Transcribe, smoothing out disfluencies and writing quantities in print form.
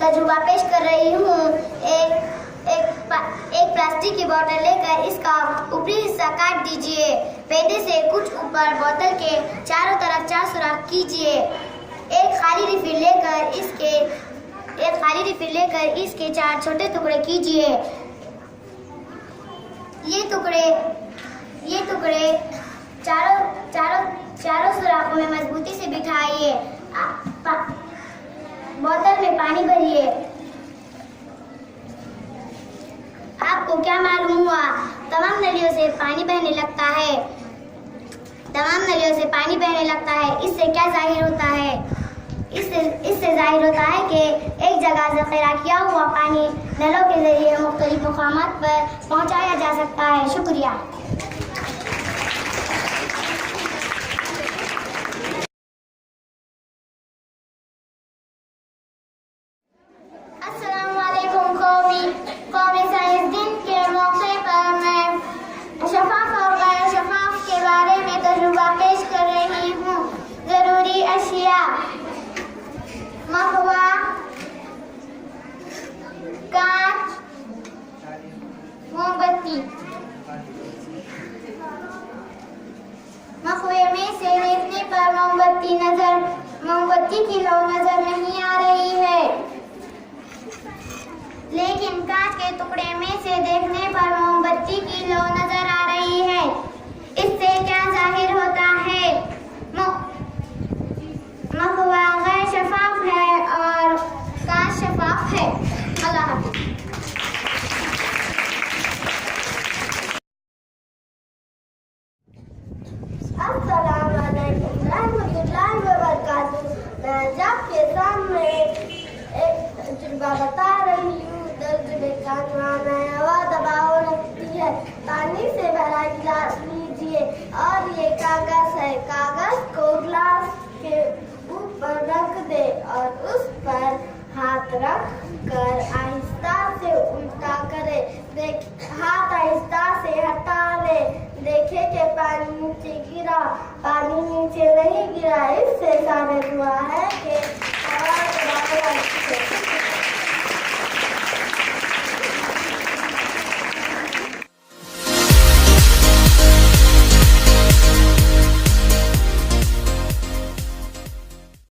तजुर्बा पेश कर रही हूँ। एक प्लास्टिक की बोतल लेकर इसका ऊपरी हिस्सा काट दीजिए। पेंदे से कुछ ऊपर बोतल के चारों तरफ 4 सुराख कीजिए। एक खाली रिफिल लेकर इसके 4 छोटे टुकड़े कीजिए। ये टुकड़े चारों सुराखों में मजबूती से बिठाइए। बोतल में पानी भरिए। आपको क्या मालूम हुआ? तमाम नलियों से पानी बहने लगता है। इससे क्या जाहिर होता है? इससे जाहिर होता है कि एक जगह ज़ख़ीरा किया हुआ पानी नलों के जरिए मुख्तलिफ मुकामात पर पहुंचाया जा सकता है। शुक्रिया। कौमी साइंस दिन के मौके पर मैं शफाफ और गैर शफाफ के बारे में तजुर्बा पेश कर रही हूँ। ज़रूरी अशिया: महुआ, कांच, मोमबत्ती। महुए में से देखने पर मोमबत्ती की लौ नजर नहीं आ रही है, लेकिन कांच के टुकड़े में से देखने पर मोमबत्ती की लौ नजर आ रही है। इससे क्या जाहिर होता है? महुआ गैर शफाफ है और कांच शफाफ है। अल्लाह हाफ़िज़। अस्सलाम वालेकुम रहमतुल्लाहि व बरकातुहू। मैं आपके सामने एक तजुर्बा बता रही हूँ। दर्द में कानवाना हवा दबाव लगती है। पानी से भरा गिलास लीजिए और ये कागज है। कागज को गिलास के ऊपर रख दे और उस पर हाथ रख कर आहिस्ता से उल्टा करे। हाथ आहिस्ता से हटा ले। देखे कि पानी नीचे गिरा। पानी नीचे नहीं गिरा। इससे साबित हुआ है कि हवा दबाव